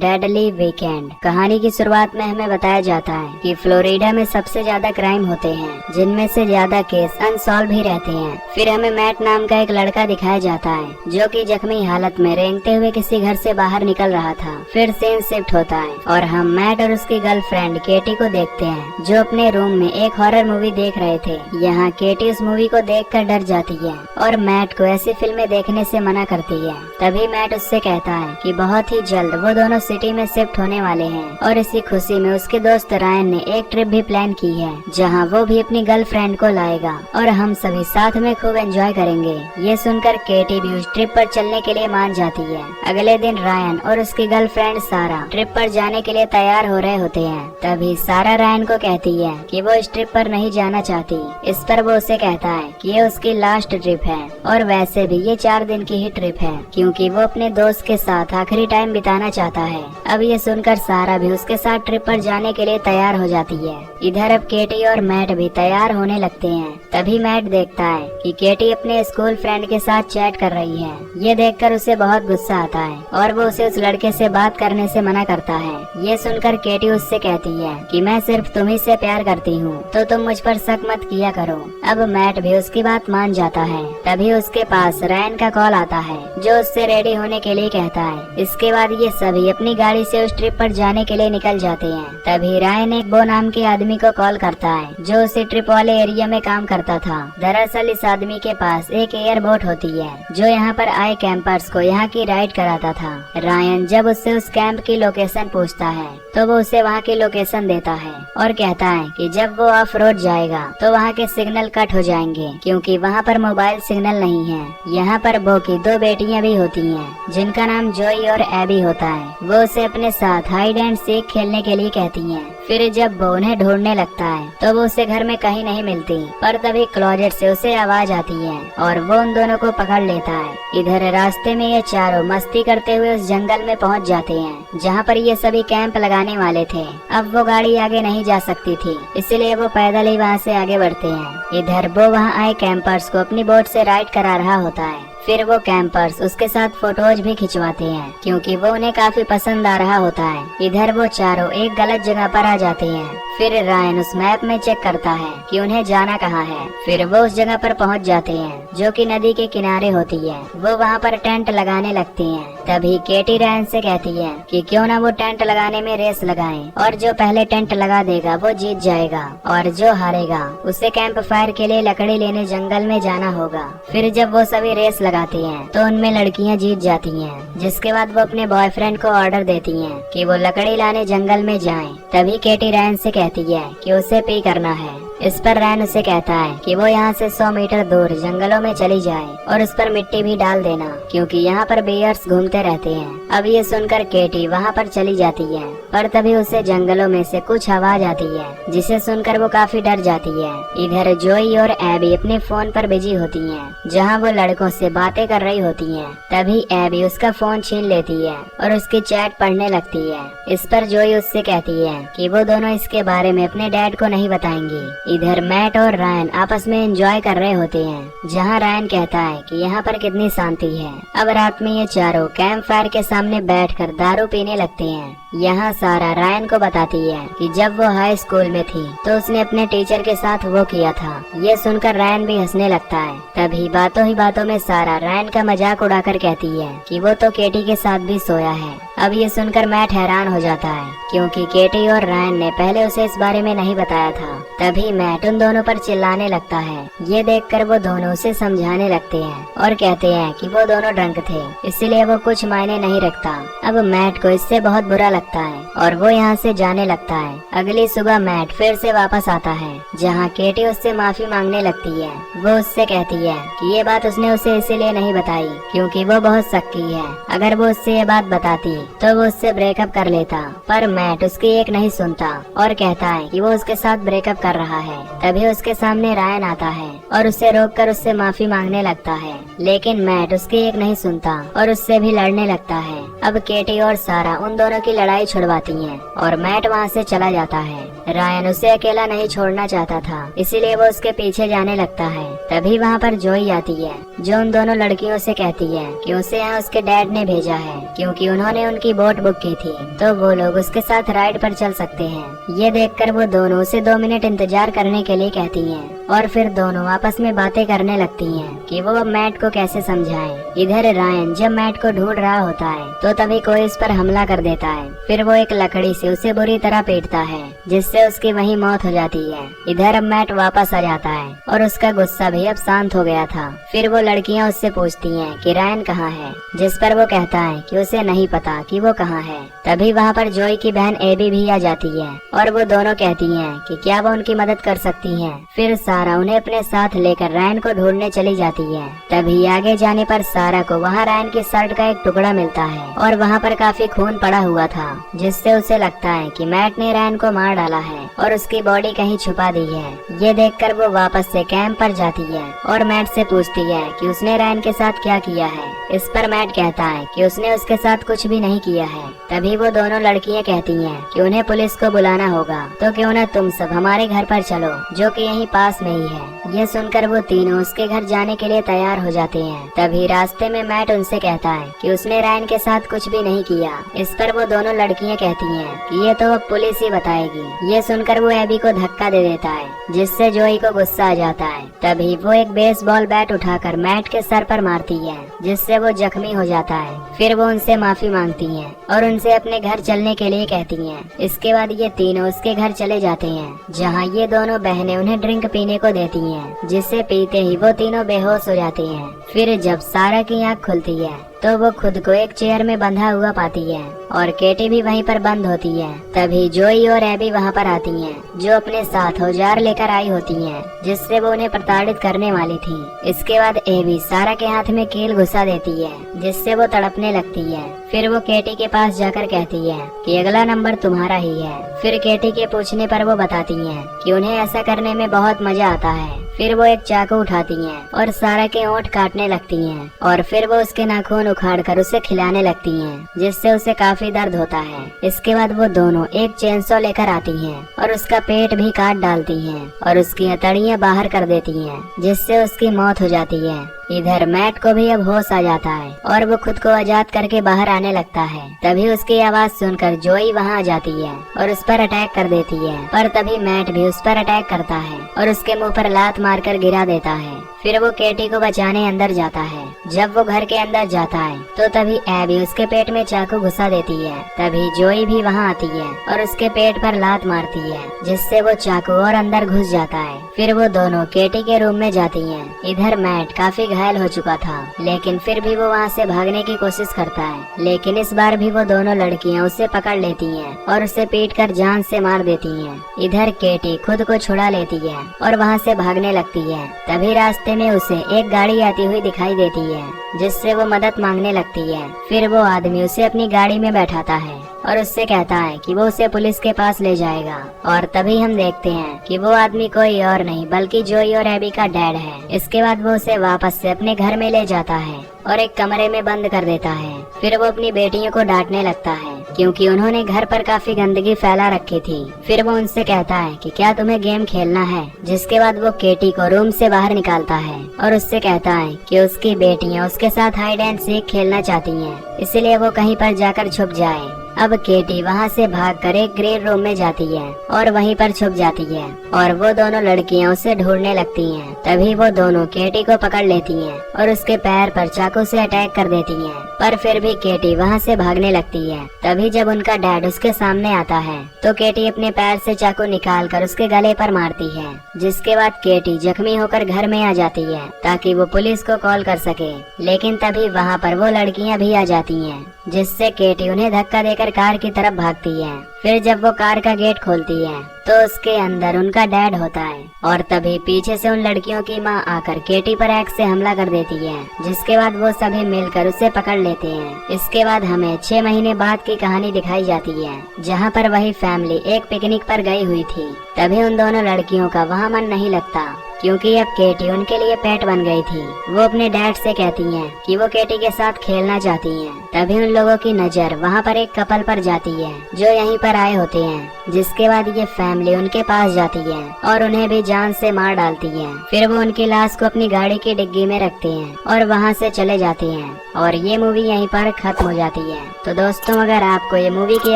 Deadly weekend. कहानी की शुरुआत में हमें बताया जाता है कि फ्लोरिडा में सबसे ज्यादा क्राइम होते हैं, जिनमें से ज्यादा केस अनसॉल्व ही रहते हैं। फिर हमें मैट नाम का एक लड़का दिखाया जाता है जो कि जख्मी हालत में रेंगते हुए किसी घर से बाहर निकल रहा था। फिर सीन शिफ्ट होता है और हम मैट और उसकी गर्लफ्रेंड केटी को देखते हैं जो अपने रूम में एक हॉरर मूवी देख रहे थे। यहाँ केटी उस मूवी को देखकर डर जाती है और मैट को ऐसी फिल्में देखने से मना करती है। तभी मैट उससे कहता है कि बहुत ही जल्द वो दोनों सिटी में शिफ्ट होने वाले हैं और इसी खुशी में उसके दोस्त रायन ने एक ट्रिप भी प्लान की है जहां वो भी अपनी गर्लफ्रेंड को लाएगा और हम सभी साथ में खूब एंजॉय करेंगे। ये सुनकर केटी भी उस ट्रिप पर चलने के लिए मान जाती है। अगले दिन रायन और उसकी गर्लफ्रेंड सारा ट्रिप पर जाने के लिए तैयार हो रहे होते हैं। तभी सारा रायन को कहती है कि वो इस ट्रिप पर नहीं जाना चाहती। इस पर वो उसे कहता है कि ये उसकी लास्ट ट्रिप है और वैसे भी ये 4 दिन की ही ट्रिप है क्योंकि वो अपने दोस्त के साथ आखिरी टाइम बिताना चाहता है। अब ये सुनकर सारा भी उसके साथ ट्रिप पर जाने के लिए तैयार हो जाती है। इधर अब केटी और मैट भी तैयार होने लगते हैं। तभी मैट देखता है कि केटी अपने स्कूल फ्रेंड के साथ चैट कर रही है। ये देखकर उसे बहुत गुस्सा आता है और वो उसे उस लड़के से बात करने से मना करता है। ये सुनकर केटी उससे कहती है कि मैं सिर्फ तुम्ही से प्यार करती हूँ तो तुम मुझ पर शक मत किया करो। अब मैट भी उसकी बात मान जाता है। तभी उसके पास रायन का कॉल आता है जो उससे रेडी होने के लिए कहता है। इसके बाद ये सभी अपनी गाड़ी से उस ट्रिप पर जाने के लिए निकल जाते हैं। तभी रायन एक बो नाम के आदमी को कॉल करता है जो उसी ट्रिप वाले एरिया में काम करता था। दरअसल इस आदमी के पास एक एयर बोट होती है जो यहाँ पर आए कैंपर्स को यहाँ की राइड कराता था। रायन जब उससे उस कैंप की लोकेशन पूछता है तो वो उसे वहाँ की लोकेशन देता है और कहता है कि जब वो ऑफ रोड जाएगा तो वहाँ के सिग्नल कट हो जाएंगे क्योंकि वहाँ पर मोबाइल सिग्नल नहीं है। यहाँ पर बो की 2 बेटियाँ भी होती हैं जिनका नाम जोई और एबी होता है। वो उसे अपने साथ हाइड एंड सीक खेलने के लिए कहती हैं। फिर जब वो उन्हें ढूंढने लगता है तो वो उसे घर में कहीं नहीं मिलती, पर तभी क्लोजेट से उसे आवाज आती है और वो उन दोनों को पकड़ लेता है। इधर रास्ते में ये चारों मस्ती करते हुए उस जंगल में पहुंच जाते हैं जहां पर ये सभी कैंप लगाने वाले थे। अब वो गाड़ी आगे नहीं जा सकती थी, इसलिए वो पैदल ही वहां से आगे बढ़ते हैं। इधर वो वहां आए कैंपर्स को अपनी बोट से राइड करा रहा होता है। फिर वो कैंपर्स उसके साथ फोटोज भी खिंचवाते हैं क्योंकि वो उन्हें काफी पसंद आ रहा होता है। इधर वो चारों एक गलत जगह पर आ जाते हैं। फिर रायन उस मैप में चेक करता है कि उन्हें जाना कहाँ है। फिर वो उस जगह पर पहुंच जाते हैं जो कि नदी के किनारे होती है। वो वहाँ पर टेंट लगाने लगती हैं। तभी केटी रायन से कहती है कि क्यों ना वो टेंट लगाने में रेस लगाएं और जो पहले टेंट लगा देगा वो जीत जाएगा और जो हारेगा उसे कैंप फायर के लिए लकड़ी लेने जंगल में जाना होगा। फिर जब वो सभी रेस लगाती हैं तो उनमें लड़कियां जीत जाती हैं, जिसके बाद वो अपने बॉयफ्रेंड को ऑर्डर देती हैं कि वो लकड़ी लाने जंगल में जाएं। तभी केटी रायन से कहती है कि उसे पे करना है। इस पर रायन उसे कहता है कि वो यहाँ से 100 मीटर दूर जंगलों में चली जाए और उस पर मिट्टी भी डाल देना क्योंकि यहाँ पर बेयर्स घूमते रहते हैं। अब ये सुनकर केटी वहाँ पर चली जाती है, पर तभी उसे जंगलों में से कुछ आवाज आती है जिसे सुनकर वो काफी डर जाती है। इधर जोई और एबी अपने फोन पर बिजी होती हैं जहाँ वो लड़कों से बातें कर रही होती हैं। तभी एबी उसका फोन छीन लेती है और उसकी चैट पढ़ने लगती है। इस पर जोई उससे कहती है कि वो दोनों इसके बारे में अपने डैड को नहीं बताएंगी। इधर मैट और रायन आपस में एंजॉय कर रहे होते हैं जहां रायन कहता है कि यहाँ पर कितनी शांति है। अब रात में ये चारों कैंप फायर के सामने बैठकर दारू पीने लगते हैं। यहाँ सारा रायन को बताती है कि जब वो हाई स्कूल में थी तो उसने अपने टीचर के साथ वो किया था। ये सुनकर रायन भी हंसने लगता है। तभी बातों ही बातों में सारा रायन का मजाक उड़ाकर कहती है कि वो तो केटी के साथ भी सोया है। अब ये सुनकर मैट हैरान हो जाता है क्योंकि केटी और रायन ने पहले उसे इस बारे में नहीं बताया था। तभी मैट उन दोनों पर चिल्लाने लगता है। ये देखकर वो दोनों उसे समझाने लगते हैं और कहते हैं कि वो दोनों ड्रंक थे, इसलिए वो कुछ मायने नहीं रखता। अब मैट को इससे बहुत बुरा लगता है और वो यहाँ से जाने लगता है। अगली सुबह मैट फिर से वापस आता है जहाँ केटी उससे माफी मांगने लगती है। वो उससे कहती है कि ये बात उसने उसे इसीलिए नहीं बताई क्योंकि वो बहुत शक्की है। अगर वो उससे ये बात बताती तो वो उससे ब्रेकअप कर लेता, पर मैट उसकी एक नहीं सुनता और कहता है कि वो उसके साथ ब्रेकअप कर रहा है। तभी उसके सामने रायन आता है और उसे रोककर उससे माफी मांगने लगता है, लेकिन मैट उसकी एक नहीं सुनता और उससे भी लड़ने लगता है। अब केटी और सारा उन दोनों की लड़ाई छुड़वाती हैं और मैट वहाँ से चला जाता है। रायन उसे अकेला नहीं छोड़ना चाहता था, इसीलिए वो उसके पीछे जाने लगता है। तभी वहाँ पर जोई आती है, जो उन दोनों लड़कियों से कहती है कि उसे यहाँ उसके डैड ने भेजा है, क्योंकि उन्होंने उनकी बोट बुक की थी, तो वो लोग उसके साथ राइड पर चल सकते हैं। ये देखकर वो दोनों उसे 2 मिनट इंतजार करने के लिए कहती हैं, और फिर दोनों आपस में बातें करने लगती हैं कि वो अब मैट को कैसे समझाएं। इधर रायन जब मैट को ढूंढ रहा होता है तो तभी कोई इस पर हमला कर देता है। फिर वो एक लकड़ी से उसे बुरी तरह पीटता है, जिससे उसकी वहीं मौत हो जाती है। इधर अब मैट वापस आ जाता है और उसका गुस्सा भी अब शांत हो गया था। फिर वो लड़कियां उससे पूछती हैं कि रायन कहाँ है, जिस पर वो कहता है कि उसे नहीं पता कि वो कहाँ है। तभी वहाँ पर जोई की बहन एबी भी आ जाती है और वो दोनों कहती हैं कि क्या वो उनकी मदद कर सकती हैं। फिर सारा उन्हें अपने साथ लेकर रायन को ढूंढने चली जाती है। तभी आगे जाने पर सारा को वहाँ रायन की शर्ट का एक टुकड़ा मिलता है और वहाँ पर काफी खून पड़ा हुआ था, जिससे उसे लगता है कि मैट ने रायन को मार डाला है और उसकी बॉडी कहीं छुपा दी है। ये देखकर वो वापस से कैंप पर जाती है और मैट से पूछती है कि उसने रायन के साथ क्या किया है। इस पर मैट कहता है कि उसने उसके साथ कुछ भी नहीं किया है। तभी वो दोनों लड़कियां कहती हैं कि उन्हें पुलिस को बुलाना होगा, तो क्यों न तुम सब हमारे घर पर चलो, जो कि यहीं पास में ही है। ये सुनकर वो तीनों उसके घर जाने के लिए तैयार हो जाते हैं। तभी रास्ते में मैट उनसे कहता है कि उसने रायन के साथ कुछ भी नहीं किया। इस पर वो दोनों लड़कियां कहती हैं कि ये तो अब पुलिस ही बताएगी। ये सुनकर वो एबी को धक्का दे देता है, जिससे जोई को गुस्सा आ जाता है। तभी वो एक बेसबॉल बैट उठाकर मैट के सर पर मारती है, जिससे वो जख्मी हो जाता है। फिर वो उनसे माफी मांगती हैं और उनसे अपने घर चलने के लिए कहती हैं। इसके बाद ये तीनों उसके घर चले जाते हैं, जहाँ ये दोनों बहनें उन्हें ड्रिंक पीने को देती हैं, जिससे पीते ही वो तीनों बेहोश हो जाती हैं। फिर जब सारा की आँख खुलती है तो वो खुद को एक चेयर में बंधा हुआ पाती है और केटी भी वहीं पर बंद होती है। तभी जोई और एबी वहाँ पर आती हैं, जो अपने साथ औजार लेकर आई होती हैं, जिससे वो उन्हें प्रताड़ित करने वाली थी। इसके बाद एबी सारा के हाथ में कील घुसा देती है, जिससे वो तड़पने लगती है। फिर वो केटी के पास जाकर कहती है कि अगला नंबर तुम्हारा ही है। फिर केटी के पूछने पर वो बताती हैं कि उन्हें ऐसा करने में बहुत मजा आता है। फिर वो एक चाकू उठाती हैं और सारा के होंठ काटने लगती हैं और फिर वो उसके नाखून उखाड़कर उसे खिलाने लगती हैं, जिससे उसे काफी दर्द होता है। इसके बाद वो दोनों एक चेनसो लेकर आती हैं और उसका पेट भी काट डालती हैं और उसकी हथेलियां बाहर कर देती हैं, जिससे उसकी मौत हो जाती है। इधर मैट को भी अब होश आ जाता है और वो खुद को आजाद करके बाहर आने लगता है। तभी उसकी आवाज सुनकर जोई वहाँ आ जाती है और उस पर अटैक कर देती है, पर तभी मैट भी उस पर अटैक करता है और उसके मुंह पर लात मारकर गिरा देता है। फिर वो केटी को बचाने अंदर जाता है। जब वो घर के अंदर जाता है तो तभी एबी उसके पेट में चाकू घुसा देती है। तभी जोई भी वहाँ आती है और उसके पेट पर लात मारती है, जिससे वो चाकू और अंदर घुस जाता है। फिर वो दोनों केटी के रूम में जाती हैं। इधर मैट काफी घायल हो चुका था, लेकिन फिर भी वो वहाँ से भागने की कोशिश करता है, लेकिन इस बार भी वो दोनों लड़कियाँ उसे पकड़ लेती हैं और उसे पीटकर जान से मार देती हैं। इधर केटी खुद को छुड़ा लेती है और वहाँ से भागने लगती है। तभी रास्ते में उसे एक गाड़ी आती हुई दिखाई देती है, जिससे वो मदद मांगने लगती है। फिर वो आदमी उसे अपनी गाड़ी में बैठाता है और उससे कहता है कि वो उसे पुलिस के पास ले जाएगा। और तभी हम देखते हैं कि वो आदमी कोई और नहीं बल्कि जोई और एबी का डैड है। इसके बाद वो उसे वापस से अपने घर में ले जाता है और एक कमरे में बंद कर देता है। फिर वो अपनी बेटियों को डांटने लगता है, क्योंकि उन्होंने घर पर काफी गंदगी फैला रखी थी। फिर वो उनसे कहता है कि क्या तुम्हें गेम खेलना है। जिसके बाद वो केटी को रूम से बाहर निकालता है और उससे कहता है कि उसकी बेटियां उसके साथ हाइड एंड सीक खेलना चाहती हैं, इसलिए वो कहीं पर जाकर छुप जाए। अब केटी वहाँ से भागकर एक ग्रीन रूम में जाती है और वहीं पर छुप जाती है और वो दोनों लड़कियां उसे ढूंढने लगती हैं। तभी वो दोनों केटी को पकड़ लेती हैं और उसके पैर पर चाकू से अटैक कर देती हैं, पर फिर भी केटी वहाँ से भागने लगती है। तभी जब उनका डैड उसके सामने आता है तो केटी अपने पैर से चाकू निकालकर उसके गले पर मारती है। जिसके बाद केटी जख्मी होकर घर में आ जाती है ताकि वो पुलिस को कॉल कर सके, लेकिन तभी वहाँ पर वो लड़कियाँ भी आ जाती हैं, जिससे केटी उन्हें धक्का देकर कार की तरफ भागती है। फिर जब वो कार का गेट खोलती है तो उसके अंदर उनका डैड होता है और तभी पीछे से उन लड़कियों की माँ आकर केटी पर एक्स से हमला कर देती है। जिसके बाद वो सभी मिलकर उसे पकड़ लेते हैं। इसके बाद हमें 6 महीने बाद की कहानी दिखाई जाती है, जहाँ पर वही फैमिली एक पिकनिक पर गई हुई थी। तभी उन दोनों लड़कियों का वहाँ मन नहीं लगता, क्योंकि अब केटी उनके लिए पेट बन गई थी। वो अपने डैड से कहती हैं कि वो केटी के साथ खेलना चाहती हैं। तभी उन लोगों की नजर वहाँ पर एक कपल पर जाती है जो यहीं पर आए होते हैं, जिसके बाद ये फैमिली उनके पास जाती है और उन्हें भी जान से मार डालती है। फिर वो उनकी लाश को अपनी गाड़ी की डिग्गी में रखते हैं और वहाँ से चले जाते हैं और ये मूवी यहीं पर खत्म हो जाती है। तो दोस्तों, अगर आपको ये मूवी की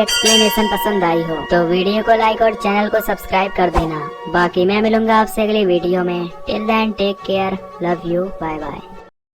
एक्सप्लेनेशन पसंद आई हो तो वीडियो को लाइक और चैनल को सब्सक्राइब कर देना। बाकी मैं मिलूंगा आपसे अगली वीडियो में। Till then take care, love you, bye bye.